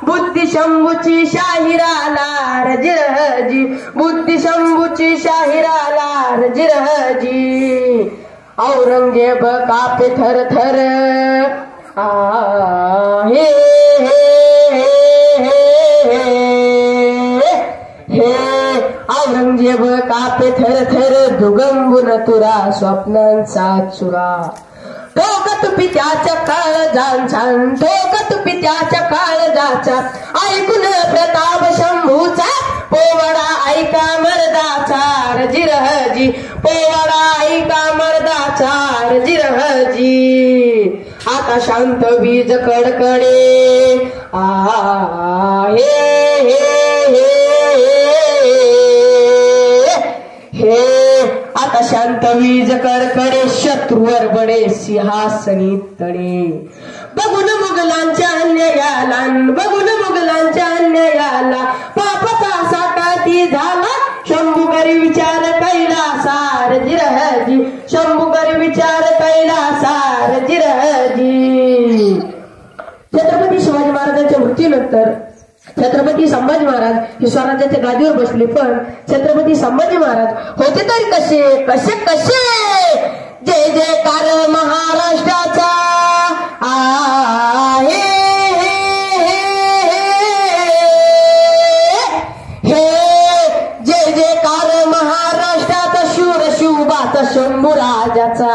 बुद्धी शंभूची शाहिराला रजिरहजी, बुद्धी शंभूची शाहिराला रजिरहजी. औरंगजेब कापे थर थर हे हे औरंगजेब कापे थर थर दुगंबुन तुरा स्वप्नांचा चुरा. ठोकत पित्याच्या काळजांचा, ठोकत पित्याच्या काळजाचा, ऐकून प्रताप शंभूचा पोवाडा ऐका मर्दाचा रजिरहजी, पोवाडा ऐका मर्दाचा रजिरहजी. आता शांत वीज कडकडे हे हे आता शांत वीज कडकडे, शत्रूवर बडे सिंहासनी तडे. बघून मुघलांच्या अन्यायाला, बघून मुघलांच्या अन्यायाला, पापाचा साठा ती झाला, शंभूकरी विचार कैलासा रजिरहजी, शंभूकरी विचार कैलासा रजिरहजी. छत्रपती शिवाजी महाराजांच्या मृत्यूनंतर छत्रपती संभाजी महाराज हे स्वराज्याच्या गादीवर बसले. पण छत्रपती संभाजी महाराज होते तरी कसे कसे कसे. जय जयकार महाराष्ट्राचा आहे हे, जय जयकार महाराष्ट्राचा शूर शिवबाचा शंभू राजाचा.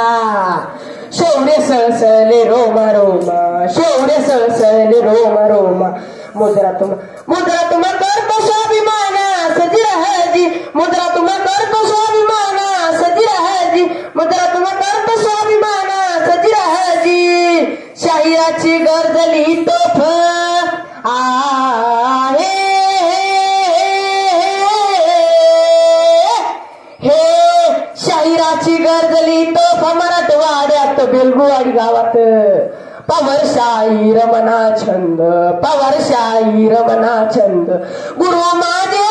शौर्य सळसळले रोमा रोमा, शौर्य सळसळले रोमा रोमा. मुद्रा तुम करतो स्वाभिमाना सजिरहजी, मुद्रा तुम करतो स्वाभिमाना सजिरहजी, मुद्रा तुम करतो स्वाभिमाना सजिरहजी. शाहिराची गरजली तोफ आहे हे, शाहिराची गरजली तोफ मराठवाड्यात बेलगुवाडी गावात. पवरशाही रमना छंद, पवरशाही रमना छंद. गुरु माझे